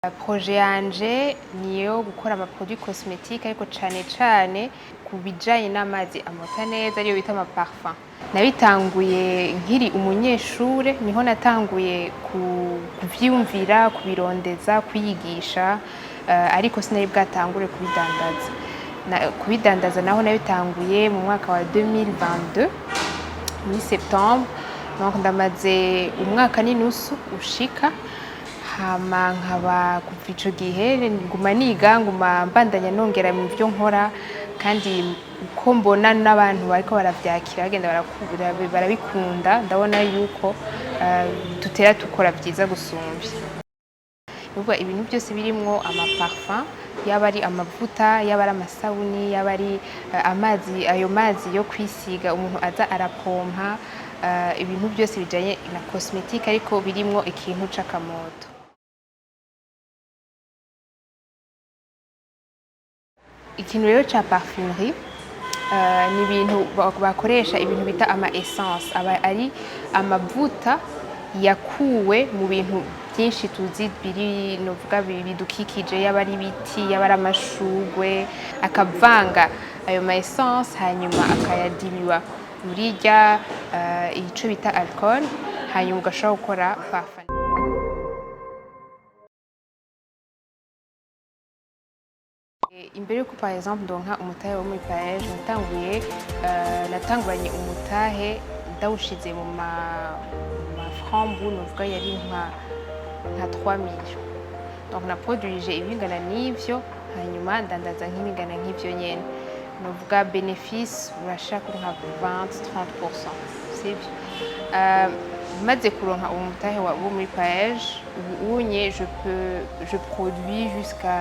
Projet yanje niyo gukora produits cosmétiques ariko cane ku bijanye n'amazi amota neza ariyo bita parfum. Nabitanguye nkiri umunyeshure, niho natanguye kuvyiyumvira, kubirondeza, kwiyigisha, ariko sinari bwatangure kubidandaza. Kubidandaza naho nabitanguye mu mwaka wa 2022 muri septembre, donc ndamaze umwaka n'inusu ushika. Hama nkaba kuva ico gihe nguma niga, nguma mbandanya nongera mu byo nkora, kandi uko mbona n'abantu bariko baravyakira bagenda barabikunda, ndabona yuko tutera tukora vyiza gusumvya. Nubwo ibintu byose birimwo parfum, yaba ari amavuta, yaba ari amasabuni, yaba ari amazi, ayo mazi yo kwisiga umuntu aza arapompa, ibintu byose bijanye na cosmétique ariko birimwo ikintu c'akamoto. Ikintu rero ca parfumerie ni ibintu bakoresha ibintu bita essence, aba ari amavuta yakuwe mu bintu byinshi tuzi biri novuga bidukikije, yaba ari ibiti, yaba ari amashugwe, akavanga ayo essence hanyuma akayadiluwa muri ico bita alcool, hanyuma ugashobora gukora parfum. Imbere yuko par exemple ndonka umutahe wo muri Paris, natanguranye umutahe ndawushize mu francs novuga yari nka 3 millions. Donc naproduije ibingana n'ivyo, hanyuma ndandaza nk'ibingana nk'ivyo nyene. Novuga bénéfice urashaka nka 20-30%. Sivyo? Maze kuronka umutahe wo muri Paris, ubunye je produis jusqu'à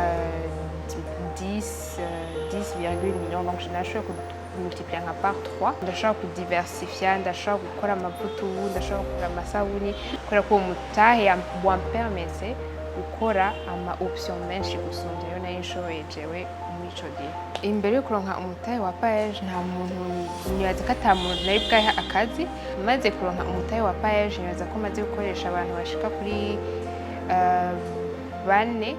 10,8 millions, donc ndashobora kumultiplier par 3. Ndashobora kudiversifier, ndashobora gukora amavuta, ndashobora gukora amasabuni, kubera ko umutahe wampermeze gukora ama option menshi gusumvya yo nayo nshoboye jewe muri ico gihe. Imbere yo kuronka umutahe wa Paris, nta muntu nibaza ko ata muntu nari bwaha akazi. Maze kuronka umutahe wa Paris, nibaza ko maze gukoresha abantu bashika kuri 4.